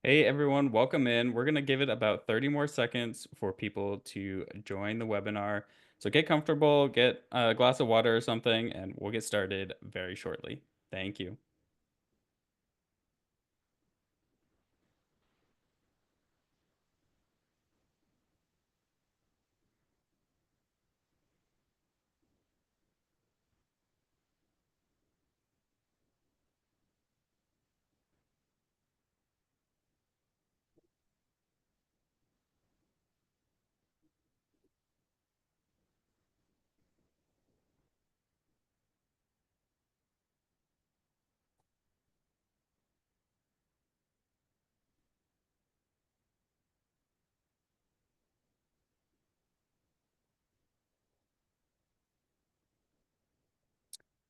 Hey everyone, welcome in. We're going to give it about 30 more seconds for people to join the webinar. So get comfortable, get a glass of water or something, and we'll get started very shortly. Thank you.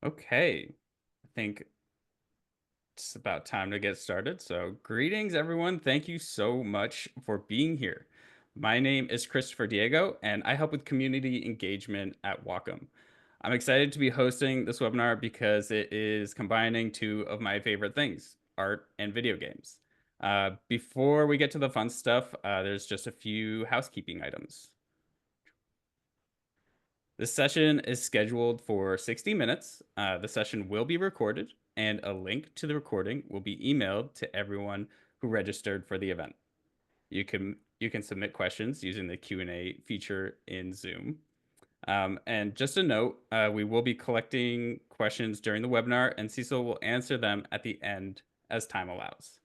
Okay, I think it's about time to get started. So, greetings everyone. Thank you so much for being here. My name is Christopher Diego, and I help with community engagement at Wacom. I'm excited to be hosting this webinar because it is combining two of my favorite things, art and video games. Before we get to the fun stuff, there's just a few housekeeping items. This session is scheduled for 60 minutes. The session will be recorded, and a link to the recording will be emailed to everyone who registered for the event. You can submit questions using the Q&A feature in Zoom. And just a note, we will be collecting questions during the webinar, and Cecil will answer them at the end as time allows.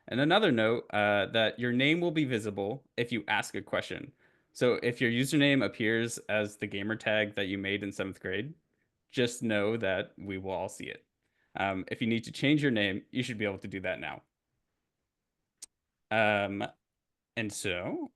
And another note, that your name will be visible if you ask a question. So if your username appears as the gamer tag that you made in 7th grade, just know that we will all see it. If you need to change your name, you should be able to do that now. Um, and so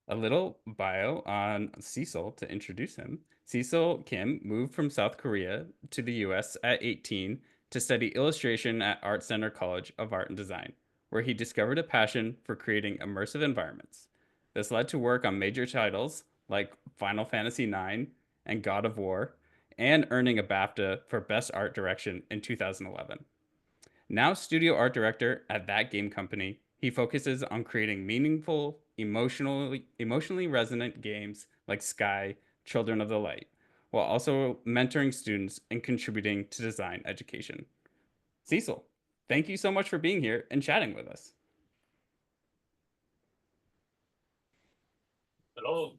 a little bio on Cecil to introduce him. Cecil Kim moved from South Korea to the US at 18 to study illustration at Art Center College of Art and Design, where he discovered a passion for creating immersive environments. This led to work on major titles like Final Fantasy IX and God of War, and earning a BAFTA for Best Art Direction in 2011. Now studio art director at That Game Company, he focuses on creating meaningful, emotionally resonant games like Sky, Children of the Light, while also mentoring students and contributing to design education. Cecil, thank you so much for being here and chatting with us. Hello.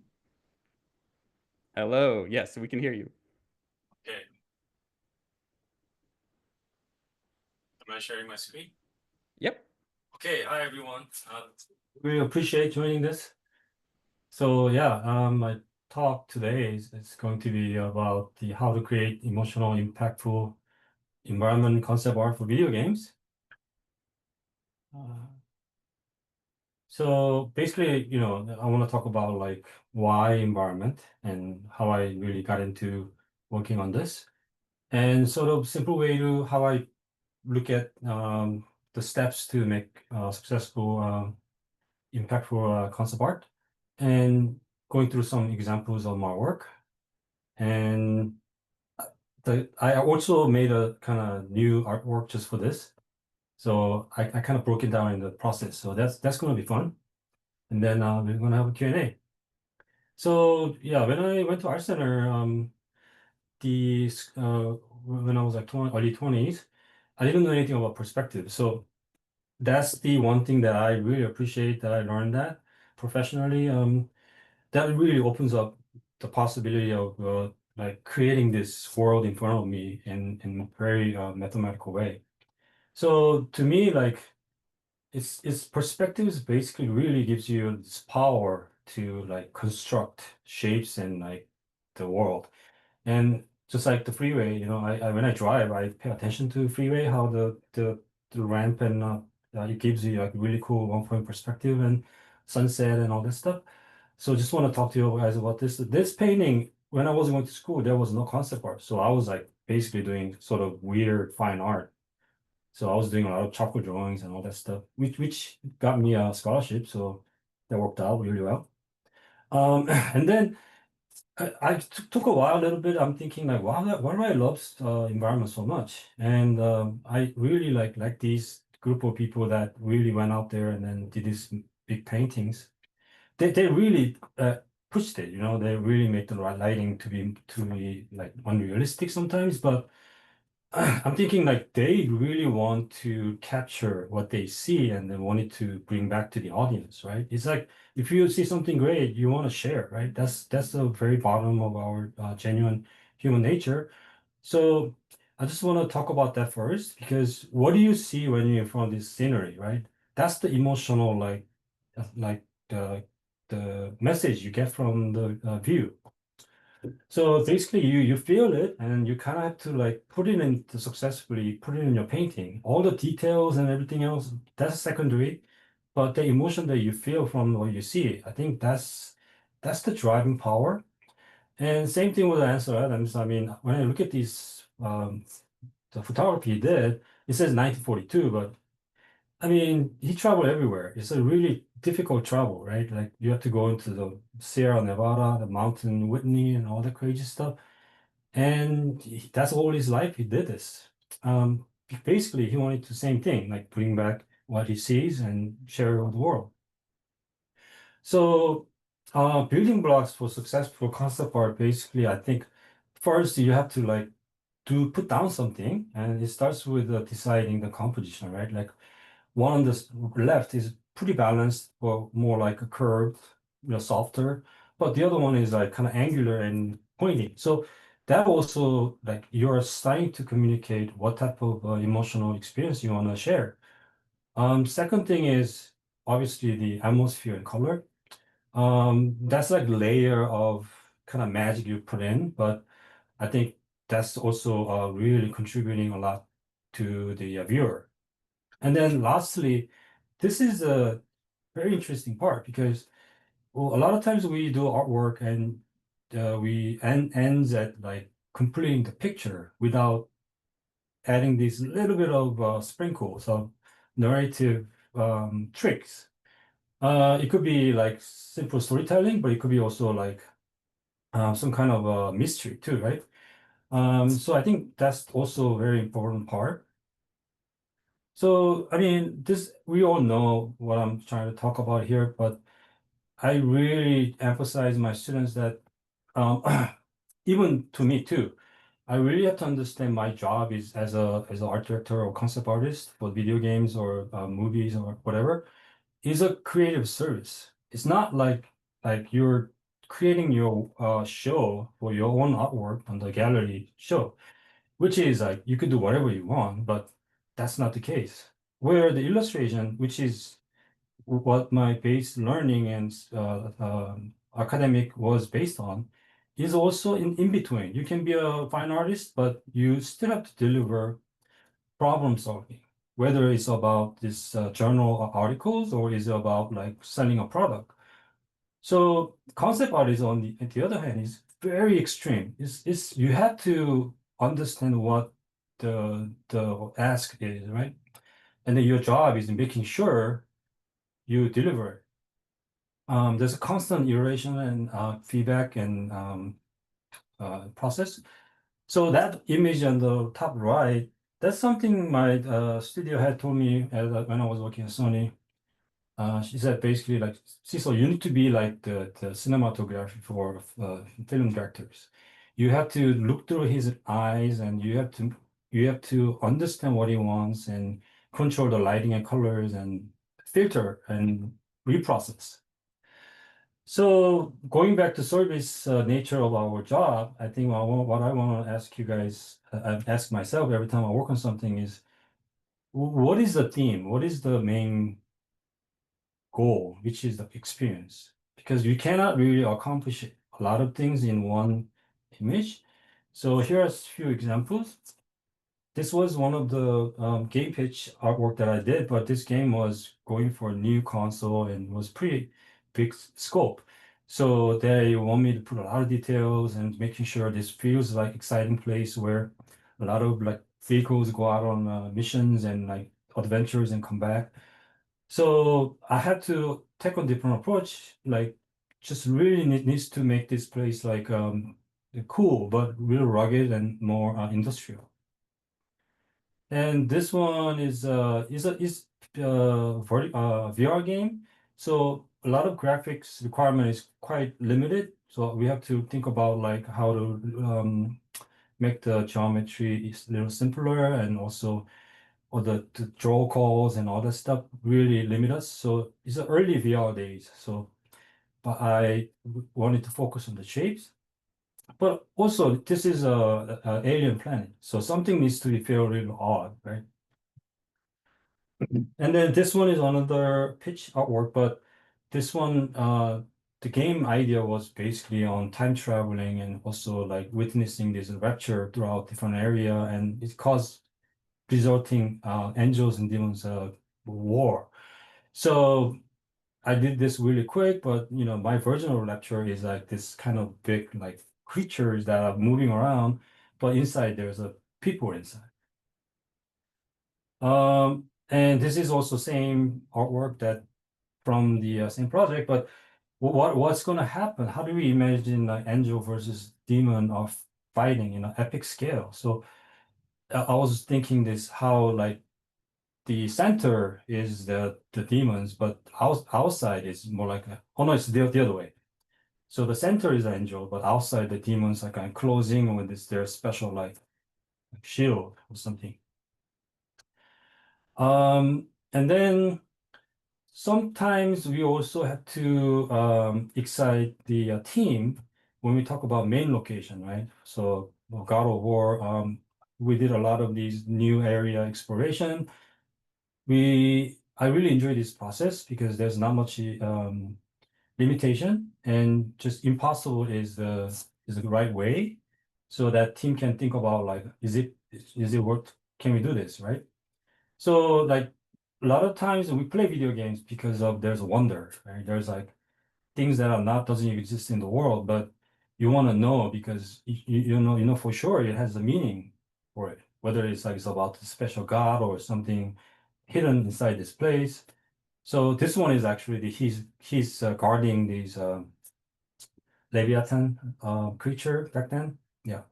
Hello, yes, we can hear you. Okay. Am I sharing my screen? Yep. Okay. Hi, everyone. We appreciate joining this. So yeah, my talk today is going to be about the how to create emotional, impactful environment concept art for video games. Uh, so basically, I want to talk about like why environment and how I really got into working on this, and sort of simple way to how I look at the steps to make successful impactful concept art, and going through some examples of my work. And I also made a kind of new artwork just for this. So I kind of broke it down in the process. So that's going to be fun. And then we're going to have a Q&A. So yeah, when I went to Art Center, the when I was like early 20s, I didn't know anything about perspective. So that's the one thing that I really appreciate that I learned that professionally. That really opens up the possibility of like creating this world in front of me in a very mathematical way. So to me, like it's perspectives basically really gives you this power to like construct shapes and like the world. And just like the freeway, I when I drive, I pay attention to freeway, how the ramp and it gives you like really cool one point perspective and sunset and all this stuff. So just want to talk to you guys about this. This painting, when I was going to school, there was no concept art. So I was like basically doing sort of weird fine art. So I was doing a lot of charcoal drawings and all that stuff, which got me a scholarship. So that worked out really well. And then took a while, a little bit. I'm thinking like, why do I love environment so much? And I really like these group of people that really went out there and then did these big paintings. They really pushed it, you know, they really made the right lighting to be like unrealistic sometimes, but I'm thinking like they really want to capture what they see and they wanted to bring back to the audience, right? It's like if you see something great, you want to share, right? That's the very bottom of our genuine human nature. So I just want to talk about that first because what do you see when you're in front of this scenery, right? That's the emotional like the message you get from the view. So basically, you feel it, and you kind of have to like put it in to successfully put it in your painting. All the details and everything else, that's secondary, but the emotion that you feel from what you see, I think that's the driving power. And same thing with the Ansel Adams. I mean, when I look at these, the photography he did, it says 1942, but I mean, he traveled everywhere. It's a really difficult travel, right? Like you have to go into the Sierra Nevada, the mountain Whitney, and all that crazy stuff. And that's all his life. He did this. Basically, he wanted the same thing, like bring back what he sees and share it with the world. So, building blocks for successful concept art, basically, I think first you have to like put down something, and it starts with deciding the composition, right? Like one on the left is pretty balanced, or more like a curved, softer. But the other one is like kind of angular and pointy. So that also like you're starting to communicate what type of emotional experience you want to share. Second thing is obviously the atmosphere and color. That's like layer of kind of magic you put in, but I think that's also really contributing a lot to the viewer. And then lastly, this is a very interesting part because well, a lot of times we do artwork and we ends at like completing the picture without adding these little bit of sprinkles of narrative tricks. It could be like simple storytelling, but it could be also like some kind of mystery too, right? So I think that's also a very important part. So, I mean, this we all know what I'm trying to talk about here, but I really emphasize my students that um, even to me too, I really have to understand my job is as an art director or concept artist for video games or movies or whatever, is a creative service. It's not like you're creating your show for your own artwork on the gallery show, which is like you could do whatever you want, but that's not the case. Where the illustration, which is what my base learning and academic was based on, is also in between. You can be a fine artist, but you still have to deliver problem solving, whether it's about this journal articles or is it about like selling a product. So concept art is on the other hand is very extreme. It's you have to understand what the ask is, right? And then your job is making sure you deliver it. There's a constant iteration and feedback and process. So that image on the top right, that's something my studio had told me when I was working at Sony. She said basically like, Cecil, you need to be like the cinematography for film directors. You have to look through his eyes and you have to understand what he wants and control the lighting and colors and filter and reprocess. So going back to service nature of our job, I think what I want to ask you guys, I ask myself every time I work on something is, what is the theme? What is the main goal, which is the experience? Because you cannot really accomplish a lot of things in one image. So here are a few examples. This was one of the game pitch artwork that I did, but this game was going for a new console and was pretty big scope. So they want me to put a lot of details and making sure this feels like exciting place where a lot of like vehicles go out on missions and like adventures and come back. So I had to take a different approach, like just really needs to make this place like cool, but real rugged and more industrial. And this one is VR game. So a lot of graphics requirement is quite limited. So we have to think about like how to make the geometry is a little simpler, and also all the draw calls and all that stuff really limit us. So it's the early VR days. So but I wanted to focus on the shapes. But also, this is a alien planet, so something needs to be fairly odd, right? And then this one is another pitch artwork, but this one, the game idea was basically on time traveling and also like witnessing this rapture throughout different area, and it caused resulting angels and demons war. So I did this really quick, but my version of rapture is like this kind of big like creatures that are moving around, but inside there's a people inside. And this is also same artwork that from the same project, but what's going to happen? How do we imagine like angel versus demon of fighting in an epic scale? So I was thinking this how like the center is the demons, but outside is more like oh no, it's the other way. So the center is the angel, but outside the demons are kind of closing with this their special like shield or something. And then sometimes we also have to excite the team when we talk about main location, right? So God of War, we did a lot of these new area exploration. I really enjoy this process because there's not much limitation, and just impossible is the right way, so that team can think about like, is it worth? Can we do this, right? So like a lot of times we play video games because of there's a wonder, right? There's like things that are not doesn't exist in the world, but you want to know because you know for sure it has a meaning for it, whether it's like it's about a special god or something hidden inside this place. So this one is actually he's guarding these Leviathan creature back then. Yeah.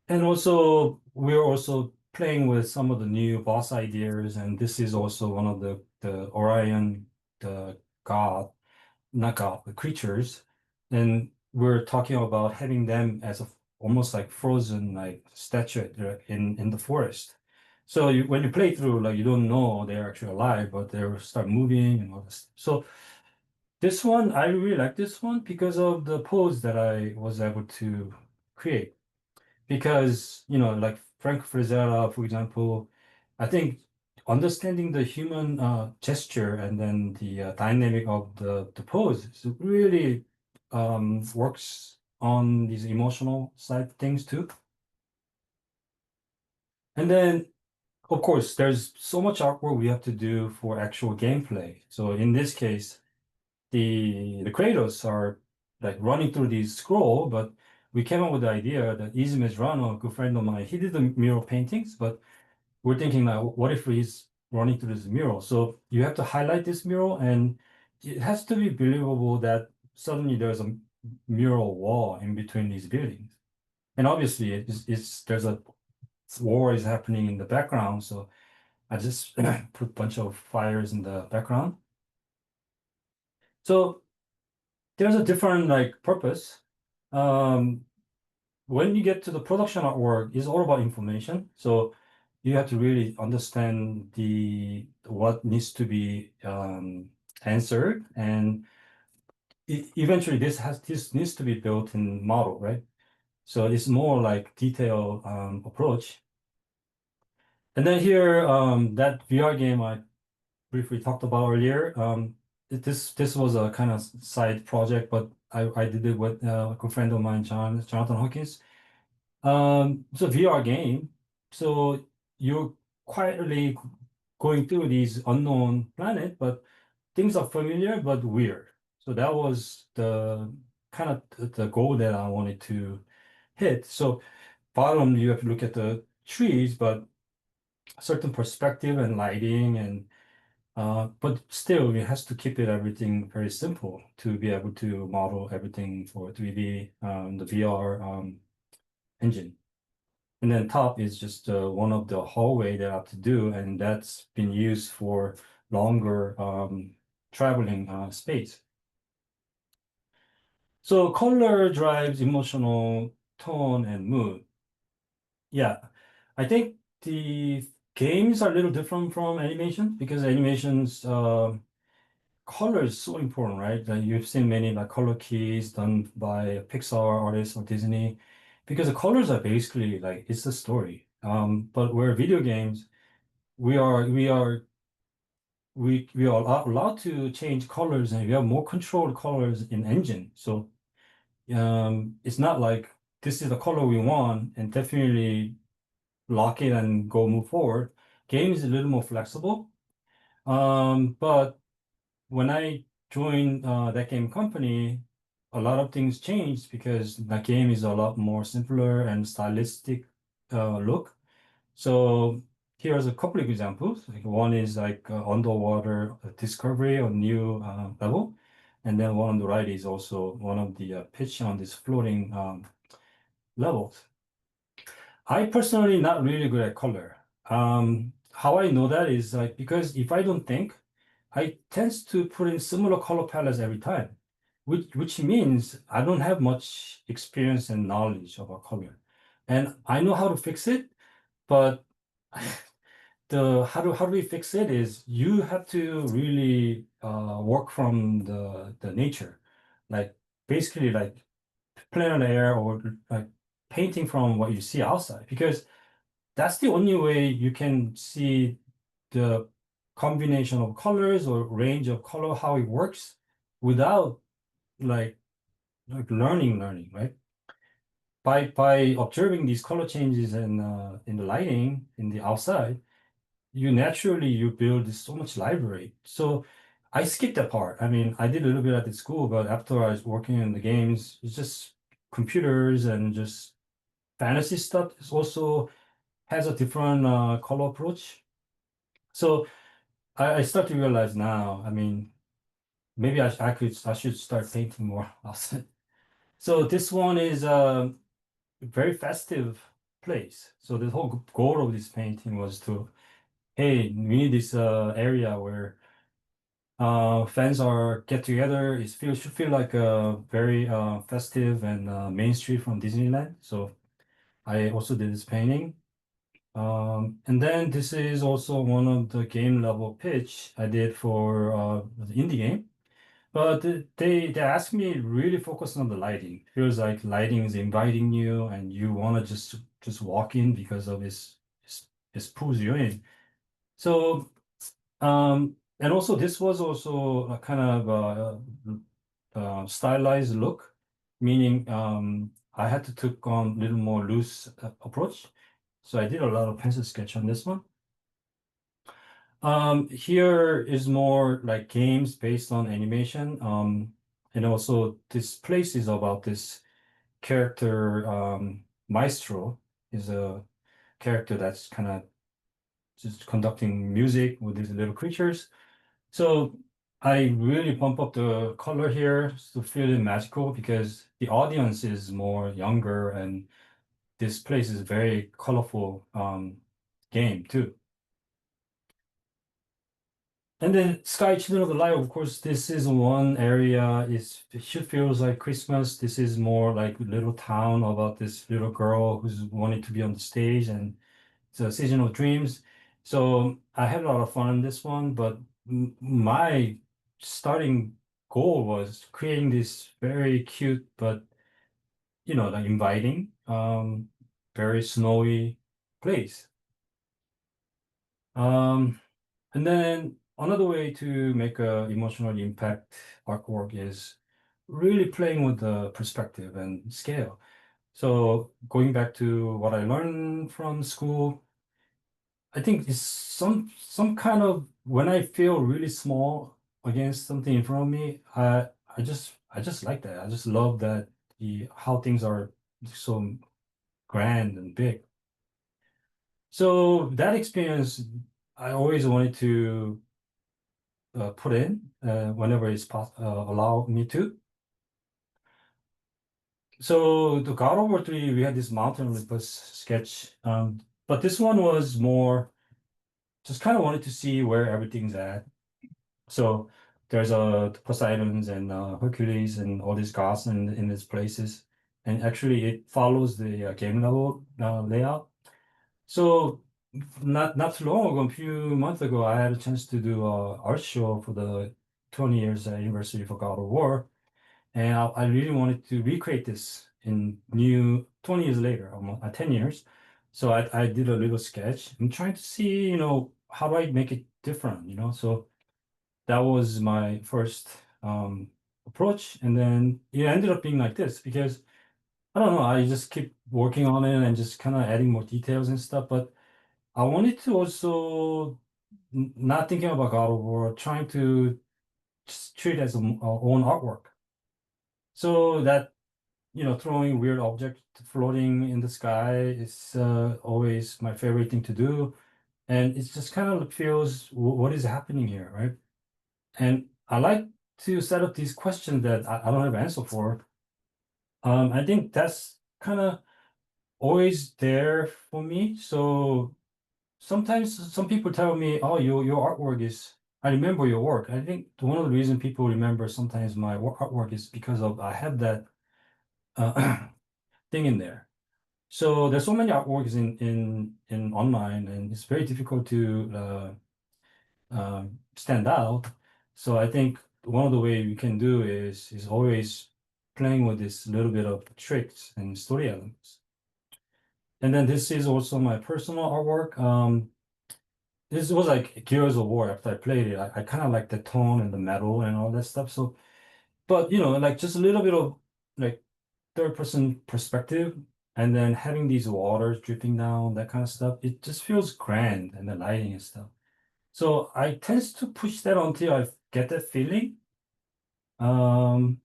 And also, we're also playing with some of the new boss ideas, and this is also one of the Orion, the god, not god, the creatures. And we're talking about having them as a almost like frozen like statue in the forest. So when you play through, like you don't know they're actually alive, but they will start moving and all this. So this one, I really like this one because of the pose that I was able to create. Because, like Frank Frazetta, for example, I think understanding the human gesture and then the dynamic of the pose really works on these emotional side things too. And then, of course, there's so much artwork we have to do for actual gameplay. So in this case, the Kratos are like running through these scroll, but we came up with the idea that Izumi Rano, a good friend of mine, he did the mural paintings, but we're thinking like, what if he's running through this mural? So you have to highlight this mural, and it has to be believable that suddenly there's a mural wall in between these buildings. And obviously, it's there's a war is happening in the background, so I just put a bunch of fires in the background. So there's a different like purpose. Um, when you get to the production artwork, it's all about information. So you have to really understand the what needs to be answered, and eventually this needs to be built in model, right? So it's more like detail approach. And then here, that VR game I briefly talked about earlier. This was a kind of side project, but I did it with a good friend of mine, Jonathan Hawkins. It's a VR game, so you're quietly going through these unknown planet, but things are familiar but weird. So that was the kind of the goal that I wanted to hit. So bottom, you have to look at the trees, but certain perspective and lighting and but still, it has to keep it everything very simple to be able to model everything for 3D, the VR engine. And then top is just one of the hallway that I have to do, and that's been used for longer traveling space. So color drives emotional tone and mood. Yeah, I think the games are a little different from animation because animations color is so important, right? Like you've seen many like color keys done by Pixar artists or Disney, because the colors are basically like it's the story. But where video games, we are allowed to change colors and we have more controlled colors in engine. So it's not like this is the color we want and definitely lock it and go move forward. Game is a little more flexible. But when I joined that game company, a lot of things changed because that game is a lot more simpler and stylistic look. So here's a couple of examples. Like one is like underwater discovery or new level, and then one on the right is also one of the pitch on this floating levels. I personally not really good at color. How I know that is like because if I don't think, I tends to put in similar color palettes every time, which means I don't have much experience and knowledge about color, and I know how to fix it, but the how do we fix it is you have to really work from the nature, like basically like plein air or like painting from what you see outside because that's the only way you can see the combination of colors or range of color, how it works without like learning, right? By observing these color changes in the lighting in the outside, you naturally you build so much library. So I skipped that part. I mean, I did a little bit at the school, but after I was working in the games, it's just computers and just fantasy stuff. It's also has a different color approach. So I start to realize now, I mean, maybe I should start painting more often. So this one is a very festive place. So the whole goal of this painting was to, hey, we need this area where fans are get together. Should feel like a very festive and main street from Disneyland. So I also did this painting. And then this is also one of the game level pitch I did for the indie game. But they asked me to really focus on the lighting. Feels like lighting is inviting you and you want to just walk in because of its pulls you in. So and also this was also a kind of stylized look, meaning I had to took on a little more loose approach. So I did a lot of pencil sketch on this one. Here is more like games based on animation. And also this place is about this character, Maestro is a character that's kind of just conducting music with these little creatures. So I really pump up the color here to feel it magical because the audience is more younger and this place is very colorful game too. And then Sky Children of the Light, of course, this is one area. It should feels like Christmas. This is more like a little town about this little girl who's wanting to be on the stage, and it's a season of dreams. So I had a lot of fun on this one, but my starting goal was creating this very cute but like inviting, very snowy place. Um, And then another way to make a emotional impact artwork is really playing with the perspective and scale. So going back to what I learned from school, I think it's some kind of when I feel really small against something in front of me, I just like that. I just love that the how things are so grand and big. So that experience, I always wanted to put in whenever it's allow me to. So the God of War 3, we had this Mountain Olympus sketch, but this one was more just kind of wanted to see where everything's at. So there's Poseidon's and Hercules and all these gods in these places, and actually it follows the game level layout. So not too long ago, a few months ago, I had a chance to do a art show for the 20 years anniversary for God of War, and I really wanted to recreate this in new 20 years later, almost 10 years. So I did a little sketch. I'm trying to see, how do I make it different. So that was my first approach. And then it ended up being like this because I don't know, I just keep working on it and just kind of adding more details and stuff. But I wanted to also not thinking about God of War, trying to just treat it as our own artwork. So that throwing weird objects floating in the sky is always my favorite thing to do. And it just kind of feels what is happening here, right? And I like to set up these questions that I don't have an answer for. I think that's kind of always there for me. So sometimes some people tell me, "Oh, your artwork is." I remember your work. I think one of the reasons people remember sometimes my artwork is because of I have that thing in there. So there's so many artworks in online, and it's very difficult to stand out. So I think one of the way we can do is always playing with this little bit of tricks and story elements. And then this is also my personal artwork. This was like Gears of War. After I played it, I kind of like the tone and the metal and all that stuff. So, but like just a little bit of like third person perspective, and then having these waters dripping down, that kind of stuff. It just feels grand, and the lighting and stuff. So I tend to push that until I get that feeling. Um,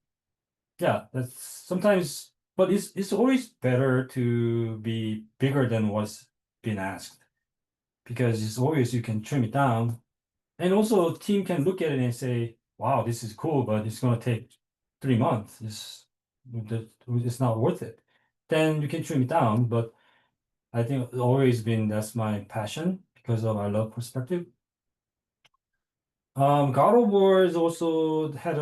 yeah, that's sometimes, but it's always better to be bigger than what's been asked because it's always you can trim it down, and also team can look at it and say, "Wow, this is cool, but it's gonna take 3 months. It's not worth it." Then you can trim it down, but I think it's always been that's my passion because of I love perspective. God of War is also had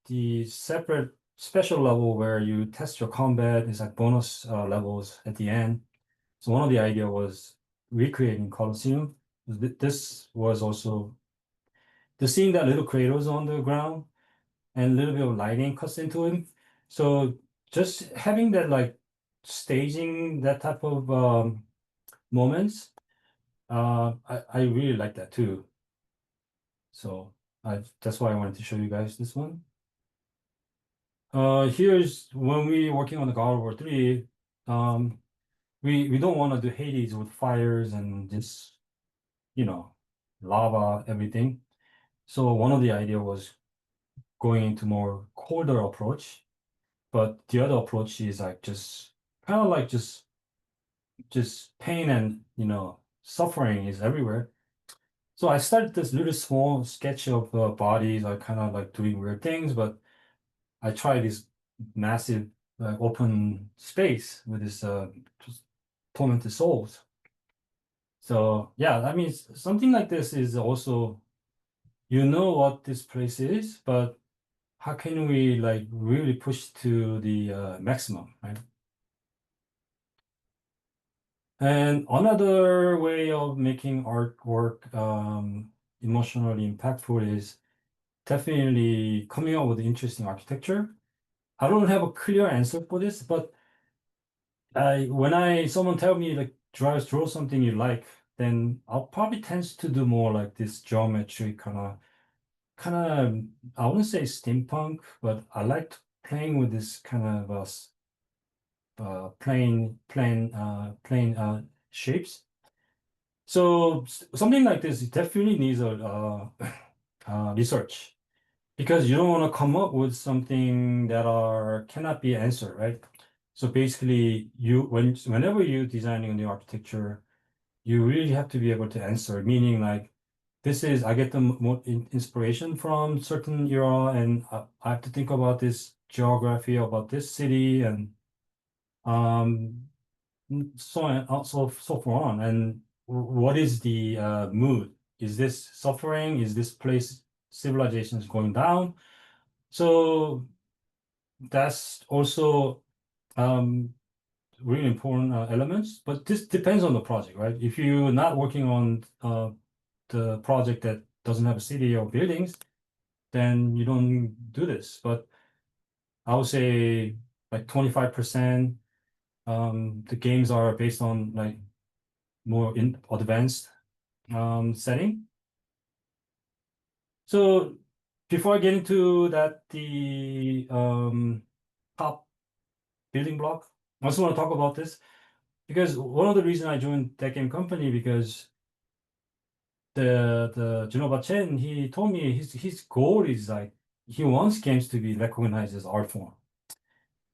the separate special level where you test your combat. It's like bonus levels at the end. So one of the idea was recreating Colosseum. This was also the seeing that little Kratos on the ground and a little bit of lighting cuts into him. So just having that like staging that type of moments, I really like that too. So that's why I wanted to show you guys this one. Here's when we working on the God of War 3, um, we don't want to do Hades with fires and just, you know, lava, everything. So one of the idea was going into more colder approach, but the other approach is like just kind of like just pain and suffering is everywhere. So I started this little small sketch of bodies, like kind of like doing weird things, but I tried this massive open space with this just tormented souls. So yeah, I mean something like this is also you know what this place is, but how can we like really push to the maximum, right? And another way of making artwork emotionally impactful is definitely coming up with interesting architecture. I don't have a clear answer for this, but when someone tell me like draw something you like, then I'll probably tends to do more like this geometry kind of I wouldn't say steampunk, but I liked playing with this kind of plain shapes. So something like this definitely needs a research because you don't want to come up with something that are cannot be answered, right? So basically, whenever you designing a new architecture, you really have to be able to answer, meaning like this is I get the more inspiration from certain era, and I have to think about this geography, about this city, and um, so on, so forth on. And what is the mood? Is this suffering? Is this place civilization is going down? So that's also um, really important elements. But this depends on the project, right? If you're not working on the project that doesn't have a city or buildings, then you don't do this. But I would say like 25%, the games are based on like more in advanced setting. So before I get into that, the top building block, I also want to talk about this because one of the reasons I joined that game company, because the Genova Chen, he told me his goal is like he wants games to be recognized as art form,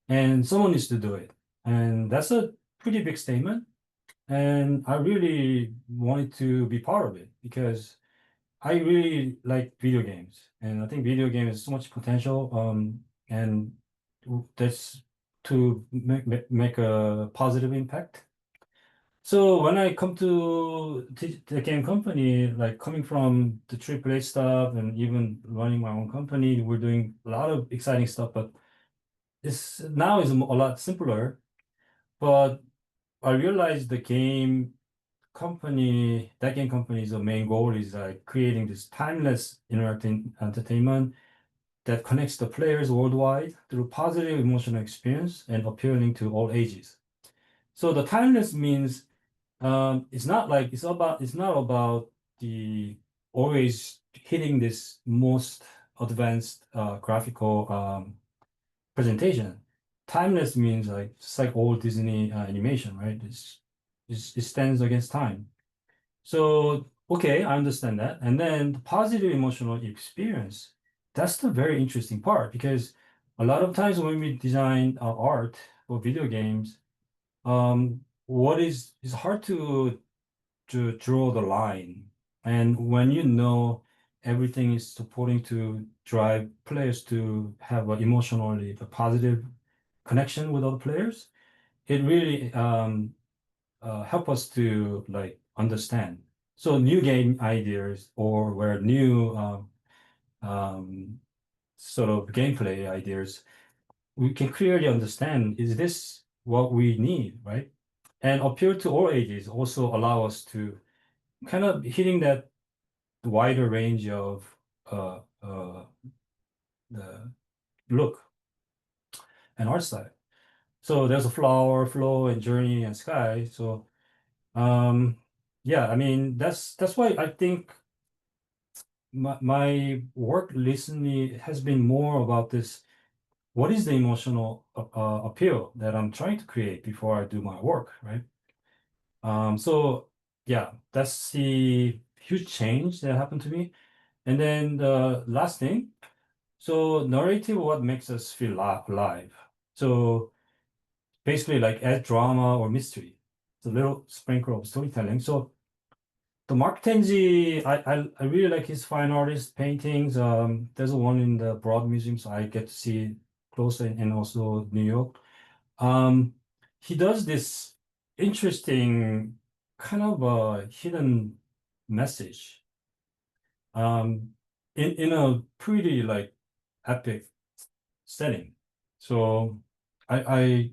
and someone needs to do it, and that's a pretty big statement. And I really wanted to be part of it because I really like video games, and I think video games has so much potential. And that's to make a positive impact. So when I come to the game company, like coming from the AAA stuff and even running my own company, we're doing a lot of exciting stuff, but this now is a lot simpler. But I realized the game company, that game company's main goal is like creating this timeless interactive entertainment that connects the players worldwide through positive emotional experience and appealing to all ages. So the timeless means it's not about the always hitting this most advanced graphical presentation. Timeless means like just like old Disney animation, right? It stands against time. So, okay, I understand that. And then the positive emotional experience, that's the very interesting part because a lot of times when we design art or video games, what is it's hard to draw the line. And when you know everything is supporting to drive players to have an emotionally a positive connection with other players, it really help us to like understand. So new game ideas or where new um, sort of gameplay ideas, we can clearly understand, is this what we need, right? And appeal to all ages also allow us to kind of hitting that wider range of the look and art style. So there's a flower, flow, and journey and sky. So um, yeah, I mean that's why I think my work recently has been more about this. What is the emotional appeal that I'm trying to create before I do my work, right? So yeah, that's the huge change that happened to me. And then the last thing, so narrative, what makes us feel alive. So basically like add drama or mystery. It's a little sprinkle of storytelling. So the Mark Tenzi, I really like his fine artist paintings. There's one in the Broad Museum, so I get to see close and also New York. Um, he does this interesting kind of a hidden message in a pretty like epic setting. So I I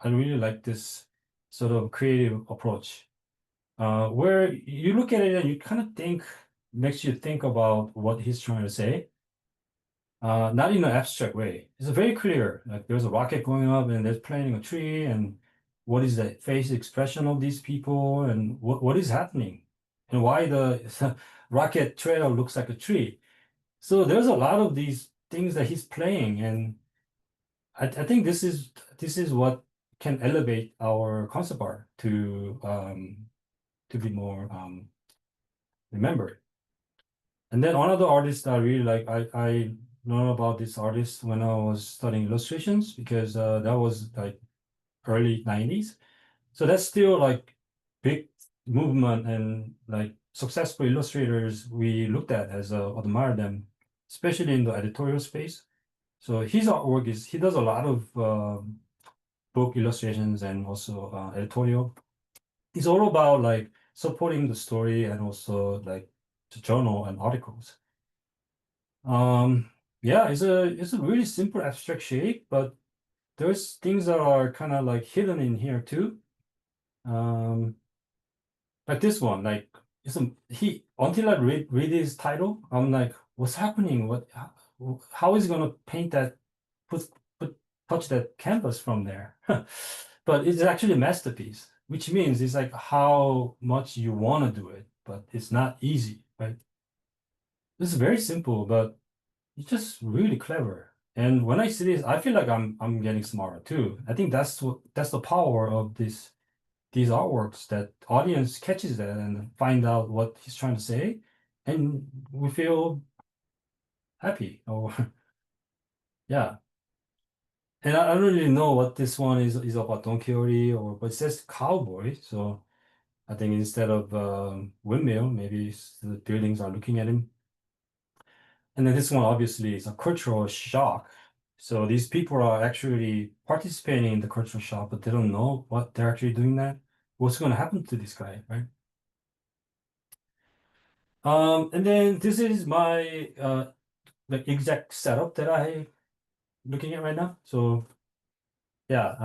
I really like this sort of creative approach. Where you look at it and you kind of think, makes you think about what he's trying to say, not in an abstract way. It's very clear. Like there's a rocket going up and there's planting a tree, and what is the face expression of these people, and what is happening, and why the rocket trail looks like a tree. So there's a lot of these things that he's playing, and I think this is what can elevate our concept art to be more remembered. And then another artist I really like, I learned about this artist when I was studying illustrations because that was like early 90s. So that's still like big movement and like successful illustrators we looked at as admire them, especially in the editorial space. So his artwork is he does a lot of book illustrations and also editorial. It's all about like supporting the story and also like the journal and articles. Yeah, it's a really simple abstract shape, but there's things that are kind of like hidden in here too. Um, like this one, like it's he until I read his title, I'm like, what's happening? How is he gonna paint that, put put touch that canvas from there? But it's actually a masterpiece, which means it's like how much you want to do it, but it's not easy, right? This is very simple, but it's just really clever. And when I see this, I feel like I'm getting smarter too. I think that's the power of these artworks, that audience catches that and find out what he's trying to say, and we feel happy. Or yeah. And I don't really know what this one is about, Don Quixote, but it says cowboy. So I think instead of windmill, maybe the buildings are looking at him. And then this one obviously is a cultural shock. So these people are actually participating in the cultural shock, but they don't know what they're actually doing that. What's going to happen to this guy, right? And then this is my the exact setup that I looking at right now. So yeah,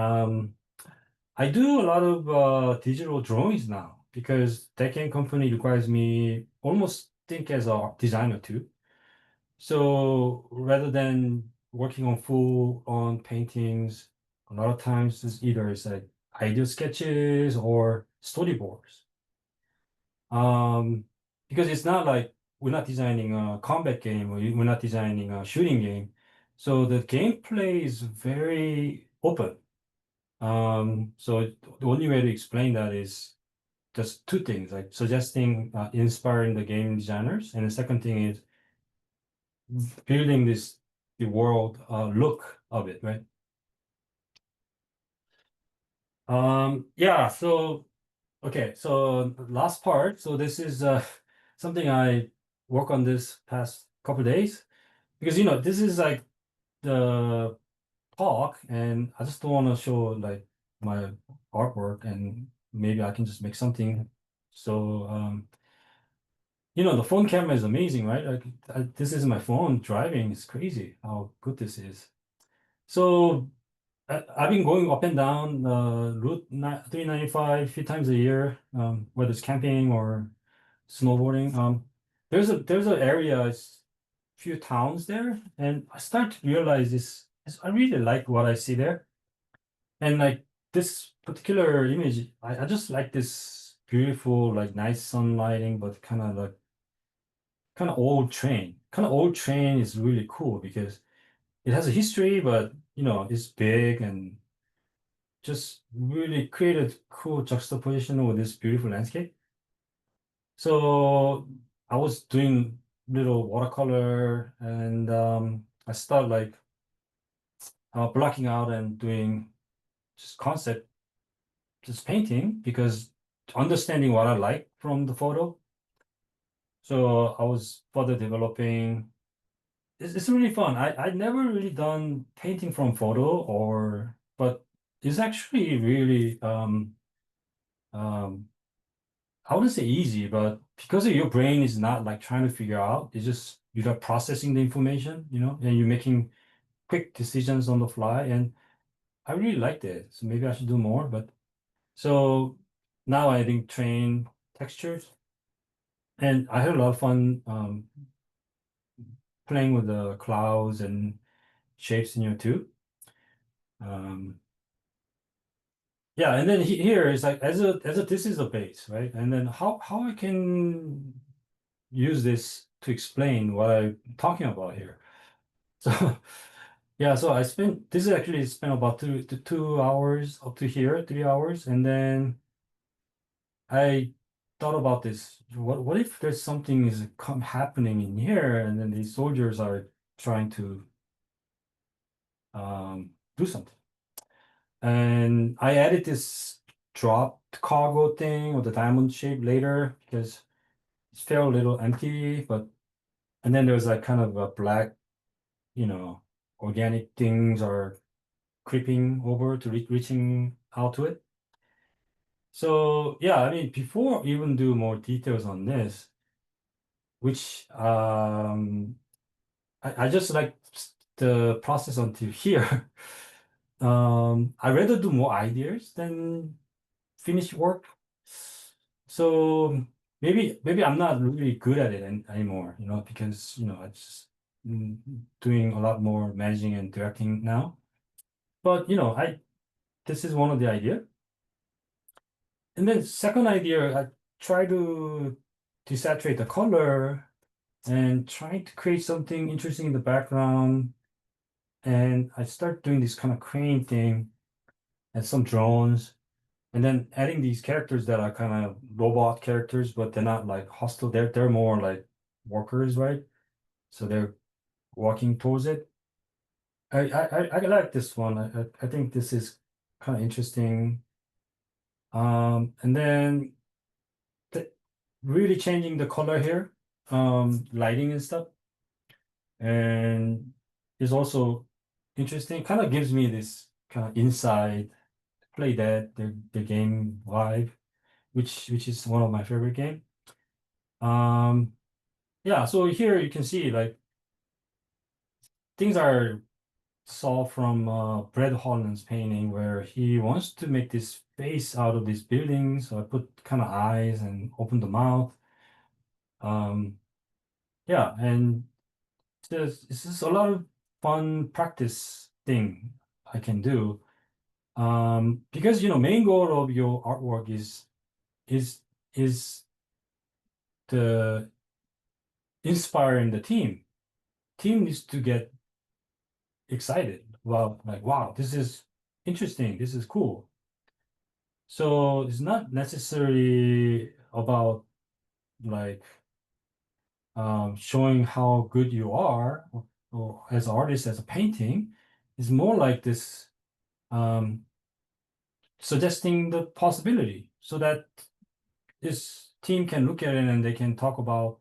I do a lot of digital drawings now because Tech Game Company requires me almost think as a designer too. So rather than working on full on paintings, a lot of times it's like idea sketches or storyboards. Um, because it's not like we're not designing a combat game or we're not designing a shooting game. So the gameplay is very open. So the only way to explain that is just two things, like suggesting, inspiring the game designers, and the second thing is building the world look of it, right? Yeah, so okay, so last part. So this is something I work on this past couple days because this is like the talk, and I just don't want to show like my artwork, and maybe I can just make something. So the phone camera is amazing, right? Like this is my phone driving. It's crazy how good this is. So I've been going up and down Route 395 a few times a year, whether it's camping or snowboarding. There's an area, it's few towns there, and I start to realize I really like what I see there. And like this particular image, I just like this beautiful, like nice sun lighting, but kind of old train. Kind of old train is really cool because it has a history, but it's big and just really created cool juxtaposition with this beautiful landscape. So I was doing little watercolor, and I started like blocking out and doing just concept, just painting because understanding what I like from the photo. So I was further developing. It's really fun. I never really done painting from photo, but it's actually really um I wouldn't say easy, but because of your brain is not like trying to figure out, it's just you're not processing the information, and you're making quick decisions on the fly. And I really liked it. So maybe I should do more. But so now I think train textures, and I had a lot of fun playing with the clouds and shapes in here too. Um, yeah, and then here is like as a this is a base, right? And then how I can use this to explain what I'm talking about here. So yeah, so this is actually spent about 2 hours up to here, 3 hours, and then I thought about this. What if there's something is happening in here, and then these soldiers are trying to do something, and I added this dropped cargo thing or the diamond shape later because felt a little empty, but and then there's like kind of a black, you know, organic things are creeping over to reaching out to it. So yeah, I mean, before even do more details on this, which I just like the process until here. I rather do more ideas than finish work. So maybe I'm not really good at it anymore, because I just doing a lot more managing and directing now. But I this is one of the idea. And then second idea, I try to desaturate the color and try to create something interesting in the background. And I start doing this kind of crane thing and some drones, and then adding these characters that are kind of robot characters, but they're not like hostile. They're more like workers, right? So they're walking towards it. I like this one. I think this is kind of interesting. And then th really changing the color here, lighting and stuff, and is also interesting. Kind of gives me this kind of inside play that the game vibe, which is one of my favorite game. Um, yeah, so here you can see like things are saw from Brad Holland's painting where he wants to make this face out of this building. So I put kind of eyes and open the mouth. Um, yeah, and this is a lot of fun practice thing I can do. Because main goal of your artwork is is the inspiring the team. Team needs to get excited about like, wow, this is interesting, this is cool. So it's not necessarily about like showing how good you are or as an artist as a painting. It's more like this um, suggesting the possibility so that this team can look at it and they can talk about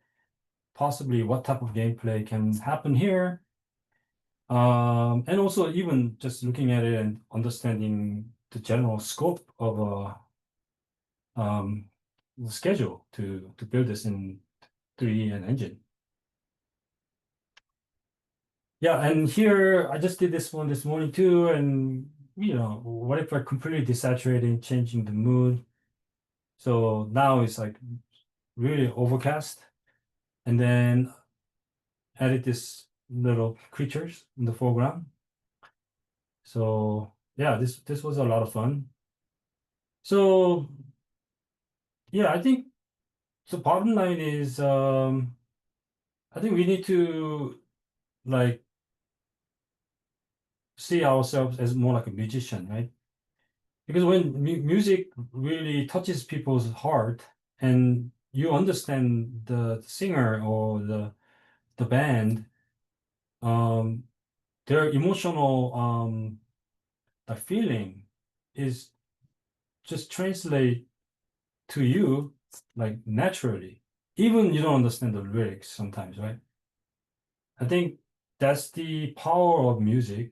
possibly what type of gameplay can happen here. And also even just looking at it and understanding the general scope of um, schedule to build this in 3D and engine. Yeah, and here I just did this one this morning too, and what if I completely desaturating, changing the mood? So now it's like really overcast, and then added this little creatures in the foreground. So yeah, this was a lot of fun. So yeah, I think so. Bottom line is, I think we need to like see ourselves as more like a musician, right? Because when music really touches people's heart and you understand the singer or the band, um, their emotional the feeling is just translate to you like naturally. Even you don't understand the lyrics sometimes, right? I think that's the power of music,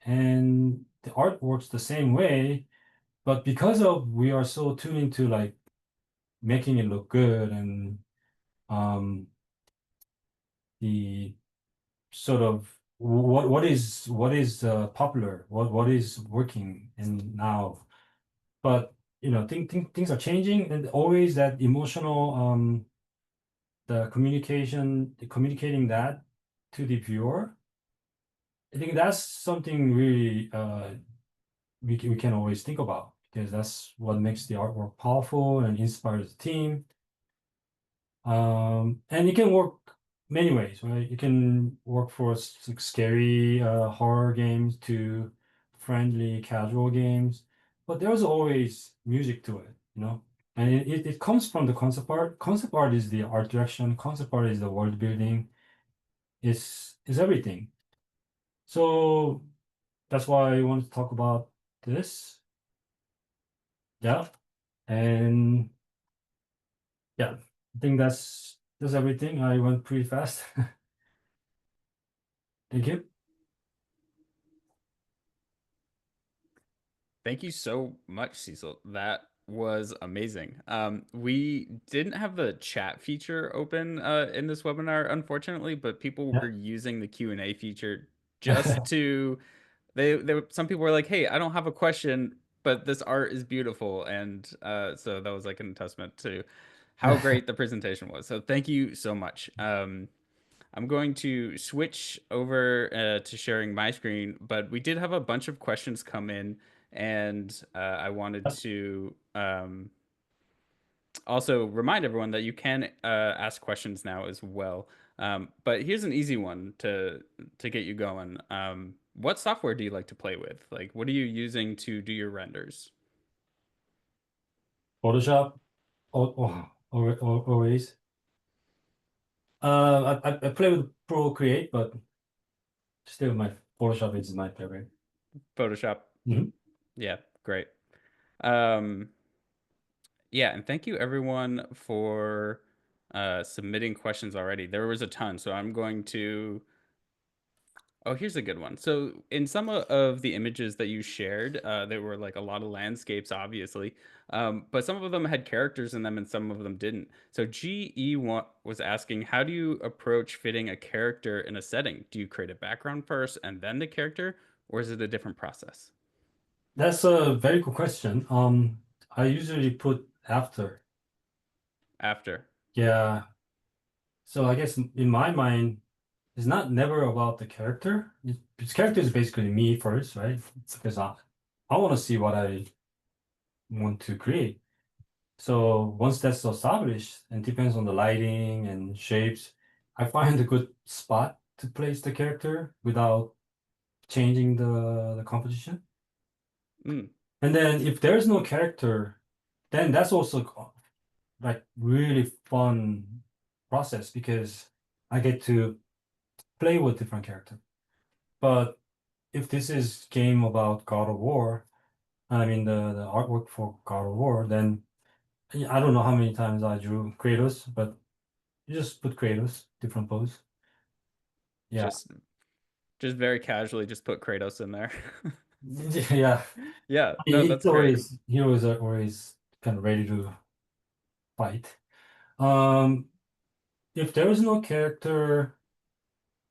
and the art works the same way. But because of we are so tuned into like making it look good and um the sort of what is popular, what is working and now. But things are changing, and always that emotional the communicating that to the viewer. I think that's something really we can always think about because that's what makes the artwork powerful and inspires the team. And it can work many ways, right? You can work for scary horror games to friendly casual games, but there's always music to it. And it comes from the concept art. Concept art is the art direction. Concept art is the world building. Is everything. So that's why I want to talk about this. Yeah. And yeah. I think that's everything. I went pretty fast. Thank you. Thank you so much, Cecil. That was amazing. We didn't have the chat feature open in this webinar, unfortunately, but people Yeah. were using the Q&A feature just to some people were like, "Hey, I don't have a question, but this art is beautiful," and so that was like an testament to how great the presentation was. So thank you so much. I'm going to switch over to sharing my screen, but we did have a bunch of questions come in, and I wanted to also remind everyone that you can ask questions now as well. But here's an easy one to get you going. What software do you like to play with? Like, what are you using to do your renders? Photoshop, always. I play with Procreate, but still my Photoshop is my favorite. Photoshop. Mhm. Yeah, great. Um, Yeah, and thank you everyone for submitting questions already. There was a ton, so I'm going to. Oh, here's a good one. So, in some of the images that you shared, there were like a lot of landscapes, obviously, but some of them had characters in them and some of them didn't. So, was asking, how do you approach fitting a character in a setting? Do you create a background first and then the character, or is it a different process? That's a very good question. I usually put after. After. Yeah. So I guess in my mind, it's not never about the character. Its character is basically me first, right? Because I want to see what I want to create. So once that's established, and depends on the lighting and shapes, I find a good spot to place the character without changing the composition. Mm, And then if there's no character, then that's also like really fun process because I get to play with different characters. But if this is game about God of War, I mean the artwork for God of War, then I don't know how many times I drew Kratos, but you just put Kratos, different pose. Yeah. just just very casually just put Kratos in there. Yeah. Yeah, no, It's that's great. always heroes are always kind of ready to fight. Um, if there is no character,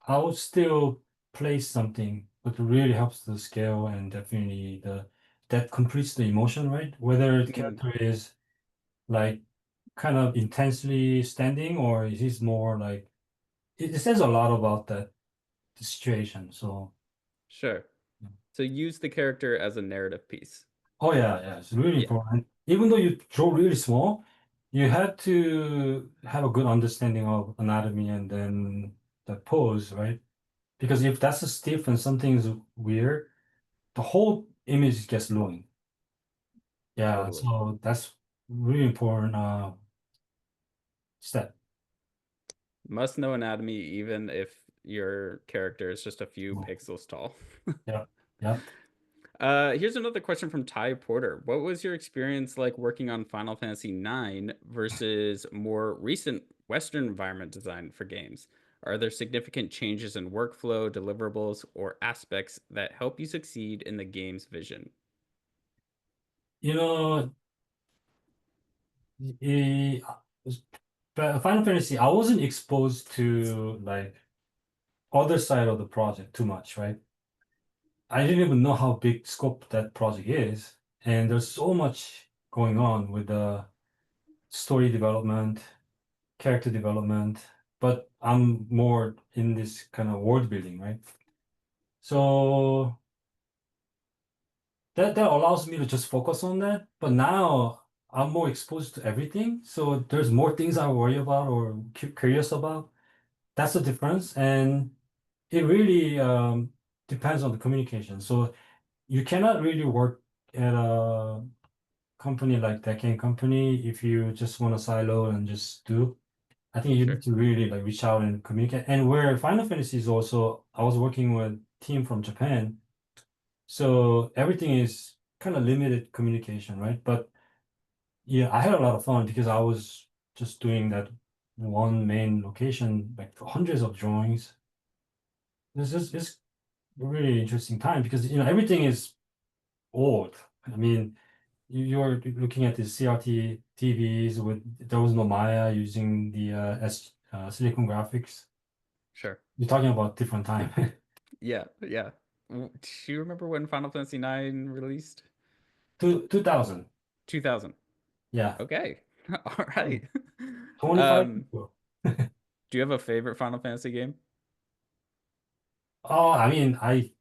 I would still place something, but it really helps the scale and definitely the that completes the emotion, right? Whether the Mhm. character is like kind of intensely standing or he's more like it says a lot about that situation. So Sure. So use the character as a narrative piece. oh yeah, it's really Yeah, important. Even though you draw really small, you have to have a good understanding of anatomy and then the pose, right? Because if that's a stiff and something's weird, the whole image gets ruined. Yeah, totally. so that's really important step. Must know anatomy even if your character is just a few Oh, pixels tall. yeah, yeah. Here's another question from Ty Porter. What was your experience like working on Final Fantasy IX versus more recent Western environment design for games? Are there significant changes in workflow, deliverables, or aspects that help you succeed in the game's vision? You know, eh, but Final Fantasy, I wasn't exposed to like other side of the project too much, right? I didn't even know how big scope that project is. And there's so much going on with the story development, character development, but I'm more in this kind of world building, right? So that allows me to just focus on that. But now I'm more exposed to everything. So there's more things I worry about or curious about. That's the difference. And it really depends on the communication. So you cannot really work at a company like that game company if you just want to silo and just do. I think you need Sure. to really like reach out and communicate. And where Final Fantasy is also, I was working with team from Japan, so everything is kind of limited communication, right? But yeah, I had a lot of fun because I was just doing that one main location, like hundreds of drawings. It's a really interesting time because everything is old. I mean, you're looking at the CRT TVs with there was no Maya using the Silicon graphics. Sure. You're talking about different time. Yeah, yeah. Do you remember when Final Fantasy 9 released? 2000. 2000. Yeah. Okay. All right. 25 Um, ago. do you have a favorite Final Fantasy game? Oh, I mean, I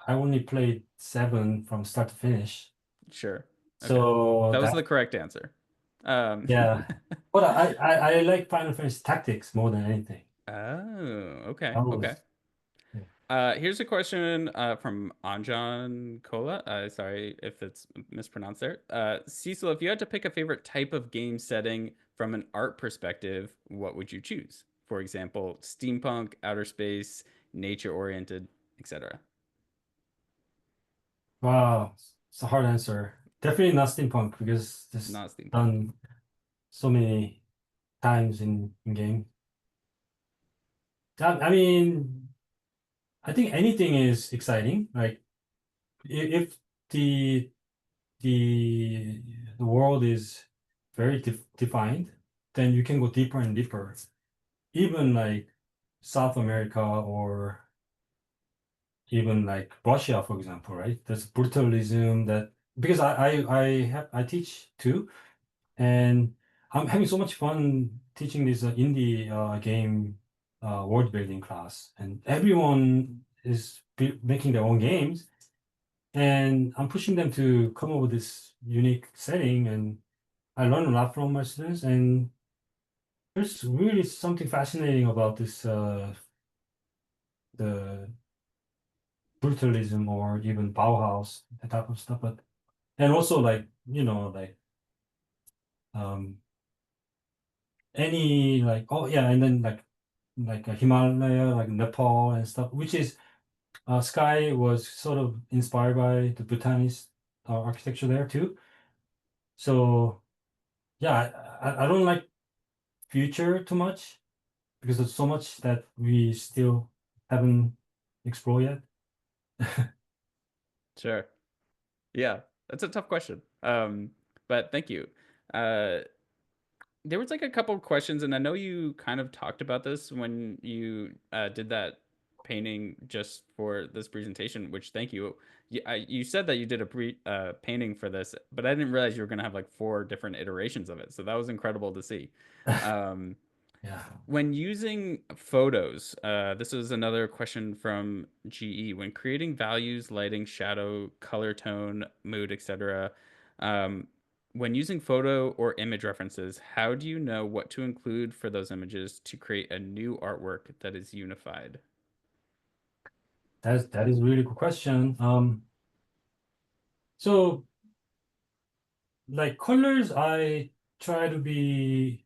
only played 7 from start to finish. Sure. Okay. So That was the that correct answer. Um, yeah. But I like Final Fantasy Tactics more than anything. oh, okay, That okay. was yeah. Here's a question from Anjan Kola. Sorry if it's mispronounced there. Cecil, if you had to pick a favorite type of game setting from an art perspective, what would you choose? For example, steampunk, outer space, nature-oriented, etc. Wow, it's a hard answer. Definitely not steampunk because this Not steampunk. done so many times in game. I mean, I think anything is exciting. Like if the the the world is very defined, then you can go deeper and deeper. Even like South America or even like Russia, for example, right? There's brutalism that because I teach too, and I'm having so much fun teaching this indie game world building class, and everyone is making their own games, and I'm pushing them to come up with this unique setting, and I learn a lot from my students, and there's really something fascinating about this the brutalism or even Bauhaus, that type of stuff. But and also like like um any like oh yeah, and then like Himalaya, like Nepal and stuff, which is Sky was sort of inspired by the Bhutanese architecture there too. So yeah, I don't like future too much because there's so much that we still haven't explored yet. Sure. Yeah, that's a tough question. But thank you. Uh, there was like a couple questions, and I know you kind of talked about this when you did that painting just for this presentation, which thank you. You said that you did a painting for this, but I didn't realize you were going to have like 4 different iterations of it. So that was incredible to see. Um, Yeah. when using photos, this is another question from GE. When creating values, lighting, shadow, color tone, mood, etc., um, when using photo or image references, how do you know what to include for those images to create a new artwork that is unified? That is a really good question. So like colors, I try to be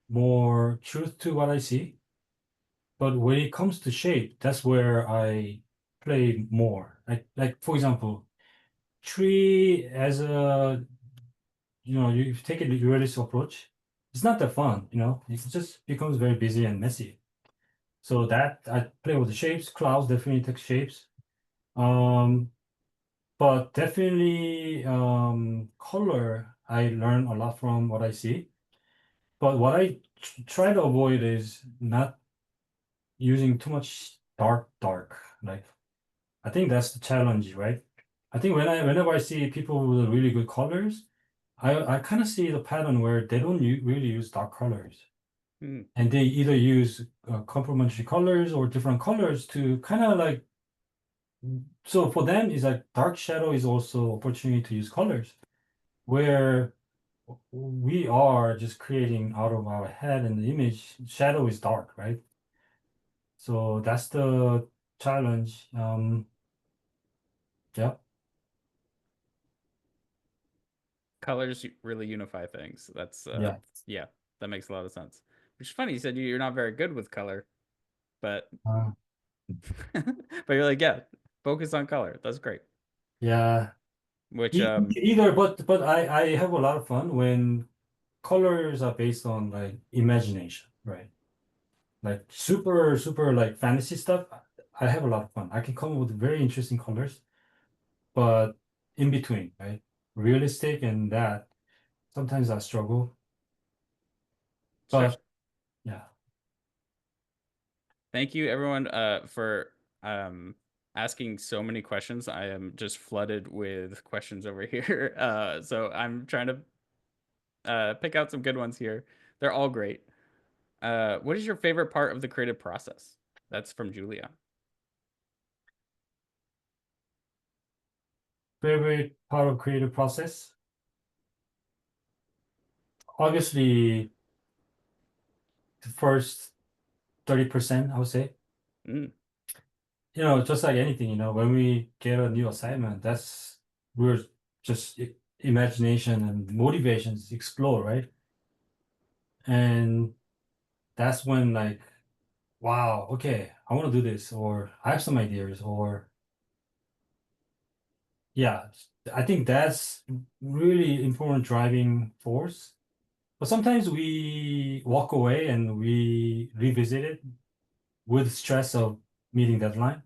more truth to what I see. But when it comes to shape, that's where I play more. Like for example, tree as a you take a realist approach, it's not that fun, it just becomes very busy and messy. So that I play with the shapes, clouds definitely take shapes. Um, but definitely color, I learn a lot from what I see. But what I try to avoid is not using too much dark. Like I think that's the challenge, right? I think whenever I see people with really good colors, I kind of see the pattern where they don't really use dark colors, Hmm, and they either use complementary colors or different colors to kind of like. So for them, is like dark shadow is also opportunity to use colors, where we are just creating out of our head and the image. Shadow is dark, right? So that's the challenge. Yeah, colors really unify things. yeah. Yeah, that makes a lot of sense. Which is funny. You said you're not very good with color, but Uh, but you're like, yeah, focus on color. That's great. yeah. Which Either, but I have a lot of fun when colors are based on like imagination, right? Like super like fantasy stuff. I have a lot of fun. I can come up with very interesting colors, but in between, right? Realistic and that sometimes I struggle, Sure. but yeah. Thank you, everyone, for asking so many questions. I am just flooded with questions over here. So I'm trying to pick out some good ones here. They're all great. What is your favorite part of the creative process? That's from Julia. Favorite part of creative process? Obviously, the first 30%, I would say. Mm, Just like anything, when we get a new assignment, we're just imagination and motivations explore, right? And that's when like, wow, okay, I want to do this, or I have some ideas, or yeah, I think that's really important driving force. But sometimes we walk away and we revisit it with stress of meeting deadline.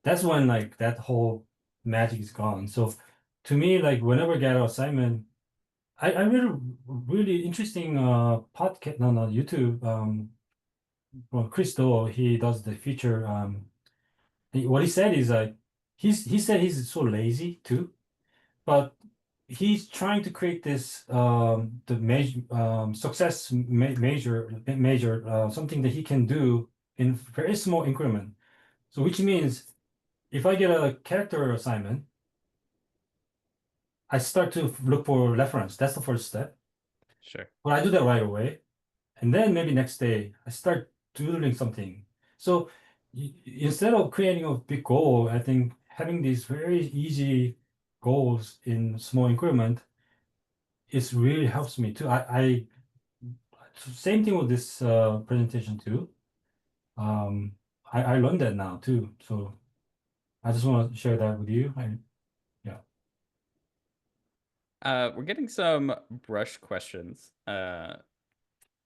That's when like that whole magic is gone. So to me, like whenever I get an assignment, I read a really interesting podcast, no, YouTube, from Chris Do. He does the feature. What he said is like he said he's so lazy too, but he's trying to create this the major success major something that he can do in very small increment. So which means if I get a character assignment, I start to look for reference. That's the first step. sure. But I do that right away. And then maybe next day I start doodling something. So instead of creating a big goal, I think having these very easy goals in small increment is really helps me too. Same thing with this presentation too. Um, I learned that now too. So I just want to share that with you. Yeah. We're getting some brush questions.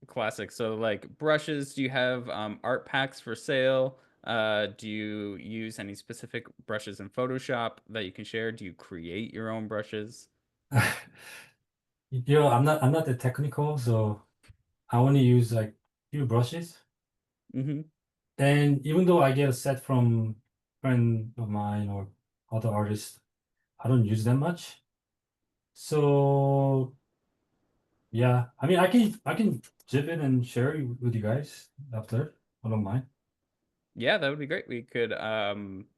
Classic. So like brushes, do you have art packs for sale? Do you use any specific brushes in Photoshop that you can share? Do you create your own brushes? I'm not that technical, so I only use like few brushes. Mm-hmm. And even though I get a set from friend of mine or other artists, I don't use them much. So yeah, I mean I can zip it and share it with you guys after. I don't mind. Yeah, that would be great. We could,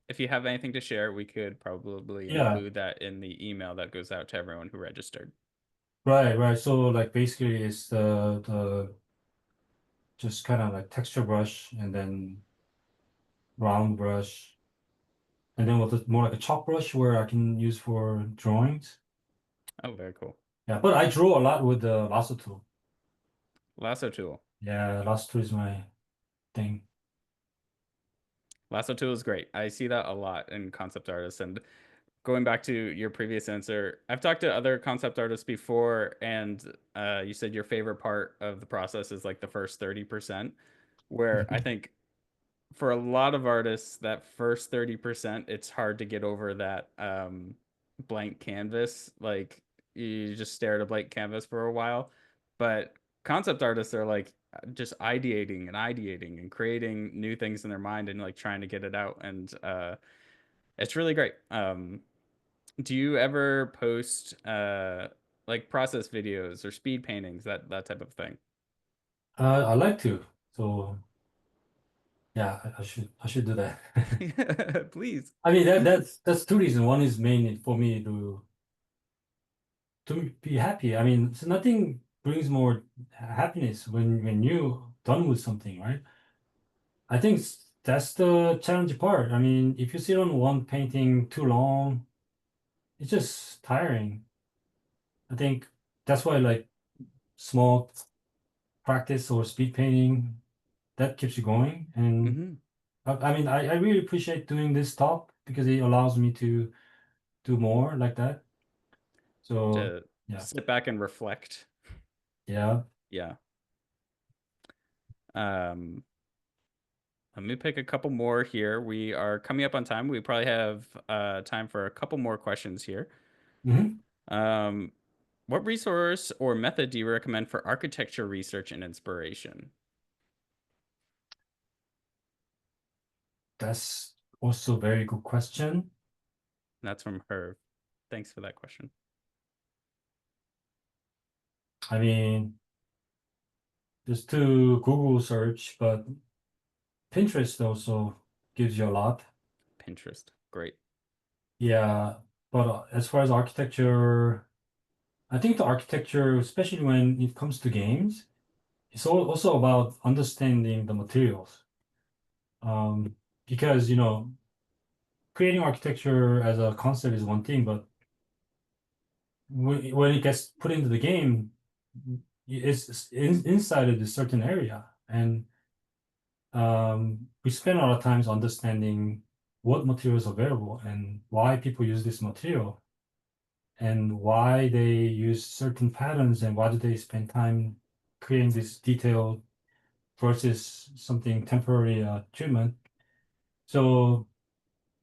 if you have anything to share, we could probably Yeah, include that in the email that goes out to everyone who registered. right. So like basically it's the just kind of like texture brush and then round brush and then with more like a chalk brush where I can use for drawings. Oh, very cool. Yeah, but I draw a lot with the lasso tool. Lasso tool. Yeah, lasso tool is my thing. Lasso tool is great. I see that a lot in concept artists. And going back to your previous answer, I've talked to other concept artists before, and you said your favorite part of the process is like the first 30%, where I think for a lot of artists, that first 30%, it's hard to get over that blank canvas. Like you just stare at a blank canvas for a while. But concept artists are like just ideating and creating new things in their mind and like trying to get it out. And it's really great. Do you ever post like process videos or speed paintings, that type of thing? I like to. So yeah, I should do that. Please. I mean that's two reasons. One is mainly for me to be happy. I mean, so nothing brings more happiness when you done with something, right? I think that's the challenge part. I mean, if you sit on one painting too long, it's just tiring. I think that's why like small practice or speed painting that keeps you going. And Hmm. I mean, I really appreciate doing this talk because it allows me to do more like that. So To yeah, sit back and reflect. Yeah. Yeah. Um, Let me pick a couple more here. We are coming up on time. We probably have time for a couple more questions here. Hmm. Um, what resource or method do you recommend for architecture research and inspiration? That's also a very good question. That's from her. Thanks for that question. I mean, just to Google search, but Pinterest also gives you a lot. Pinterest. Great. Yeah, but as far as architecture, I think the architecture, especially when it comes to games, it's also about understanding the materials. Um, because, creating architecture as a concept is one thing, but when it gets put into the game, it's inside of a certain area. And we spend a lot of times understanding what materials are available and why people use this material and why they use certain patterns and why do they spend time creating this detail versus something temporary treatment. So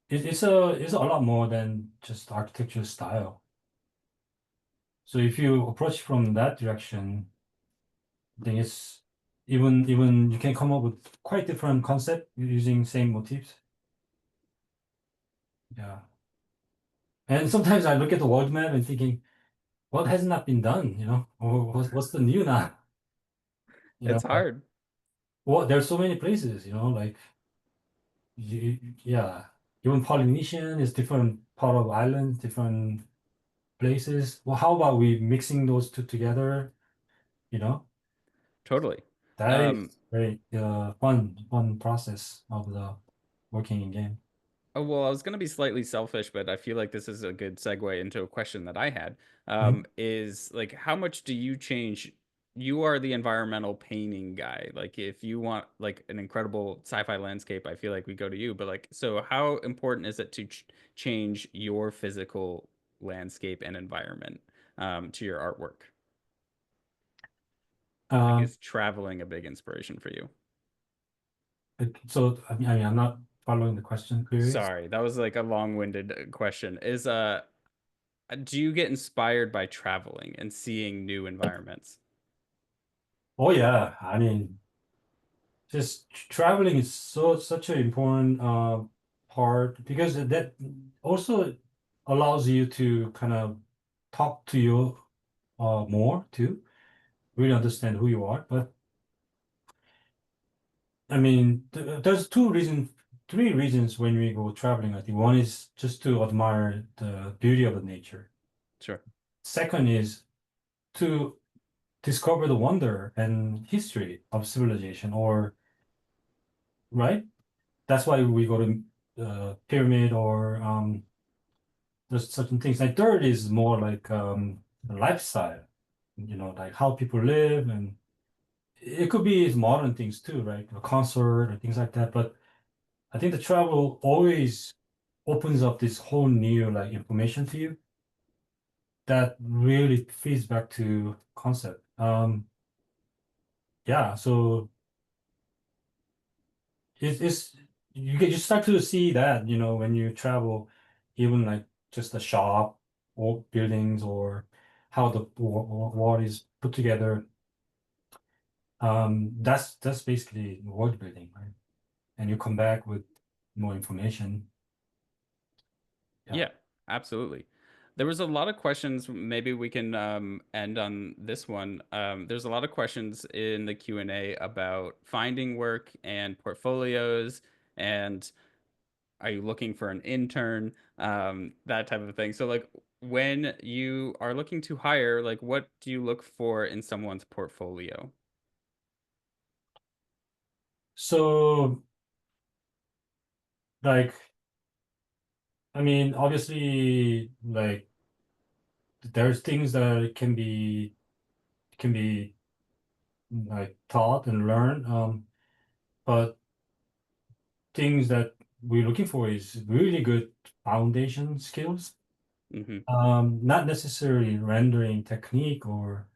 it's a lot more than just architecture style. So if you approach from that direction, I think it's even you can come up with quite different concept using same motifs. Yeah. And sometimes I look at the world map and thinking, what has not been done, Or what's the new now? It's Like, hard. well, there's so many places, like yeah. Even Polynesian is different part of islands, different places. Well, how about we mixing those two together, you know? Totally. That Um, is very fun process of the working in game. Oh, well, I was going to be slightly selfish, but I feel like this is a good segue into a question that I had. Mhm. Is like, how much do you change? You are the environmental painting guy. Like, if you want like an incredible sci-fi landscape, I feel like we go to you. But like, so how important is it to change your physical landscape and environment to your artwork? Like, Um, is traveling a big inspiration for you? so I mean, I'm not following the question clearly. Sorry, that was like a long-winded question. Do you get inspired by traveling and seeing new environments? Oh yeah, I mean, just traveling is such an important part because that also allows you to kind of talk to you more too, really understand who you are. But I mean, there's three reasons when we go traveling. I think one is just to admire the beauty of the nature. Sure. Second is to discover the wonder and history of civilization, or right? That's why we go to pyramid or there's certain things. Like third is more like lifestyle, like how people live, and it could be modern things too, right? A concert or things like that. But I think the travel always opens up this whole new like information to you that really feeds back to concept. Yeah, so it's you start to see that, when you travel, even like just a shop or buildings or how the wall is put together. That's basically world building, right? And you come back with more information. Yeah. Yeah, absolutely. There was a lot of questions. Maybe we can end on this one. There's a lot of questions in the Q&A about finding work and portfolios, and are you looking for an intern? That type of thing. So, like, when you are looking to hire, like, what do you look for in someone's portfolio? So like, I mean, obviously, like there's things that can be like taught and learned. But things that we're looking for is really good foundation skills. Hmm. Not necessarily rendering technique or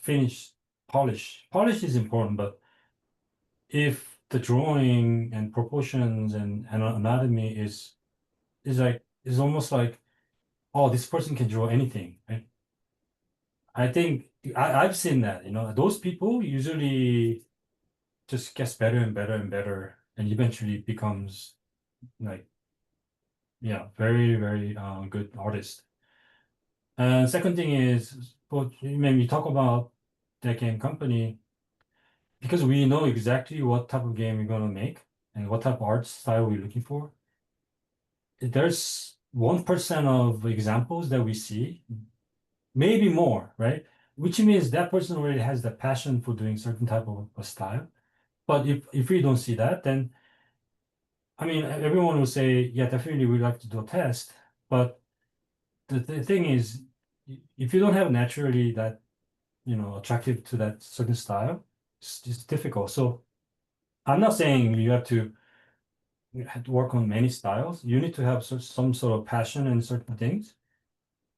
finish, polish is important, but if the drawing and proportions and anatomy is almost like, oh, this person can draw anything, right? I think I've seen that, those people usually just gets better and better and better and eventually becomes like, yeah, very, very good artist. And second thing is, but when we talk about that game company, because we know exactly what type of game we're gonna make and what type of art style we're looking for, there's 1% of examples that we see, maybe more, right? Which means that person already has the passion for doing certain type of a style. But if we don't see that, then I mean everyone will say, yeah, definitely we'd like to do a test. But the thing is, if you don't have naturally that, attractive to that certain style, it's difficult. So I'm not saying you have to work on many styles. You need to have some sort of passion in certain things.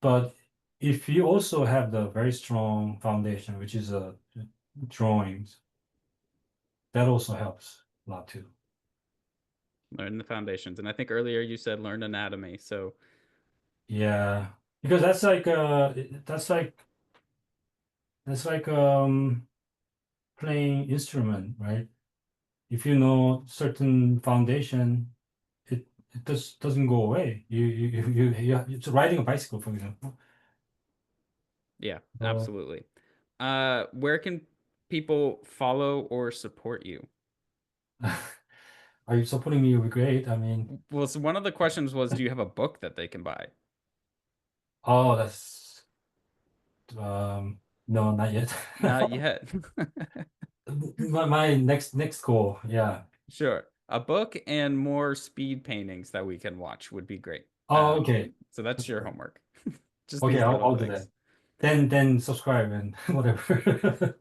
But if you also have the very strong foundation, which is drawings, that also helps a lot too. Learn the foundations. And I think earlier you said learn anatomy. So Yeah, because that's like playing instrument, right? If you know certain foundation, it doesn't go away. It's riding a bicycle, for example. yeah, So, absolutely. Where can people follow or support you? are you supporting me? Would be great. I mean, Well, so one of the questions was, do you have a book that they can buy? oh, that's um, no, not yet. Not yet. My next goal, yeah. Sure. A book and more speed paintings that we can watch would be great. Oh, okay. So that's your homework. Just Okay, these little I'll do things. that. Then subscribe and whatever.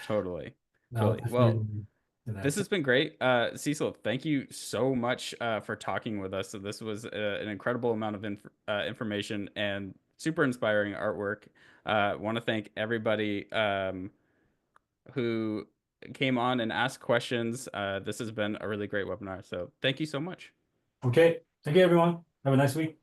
Totally. I'll Totally. Well, definitely do this that. has been great. Cecil, thank you so much for talking with us. So this was an incredible amount of information and super inspiring artwork. Want to thank everybody who came on and asked questions. This has been a really great webinar. So thank you so much. Okay. Thank you, everyone. Have a nice week.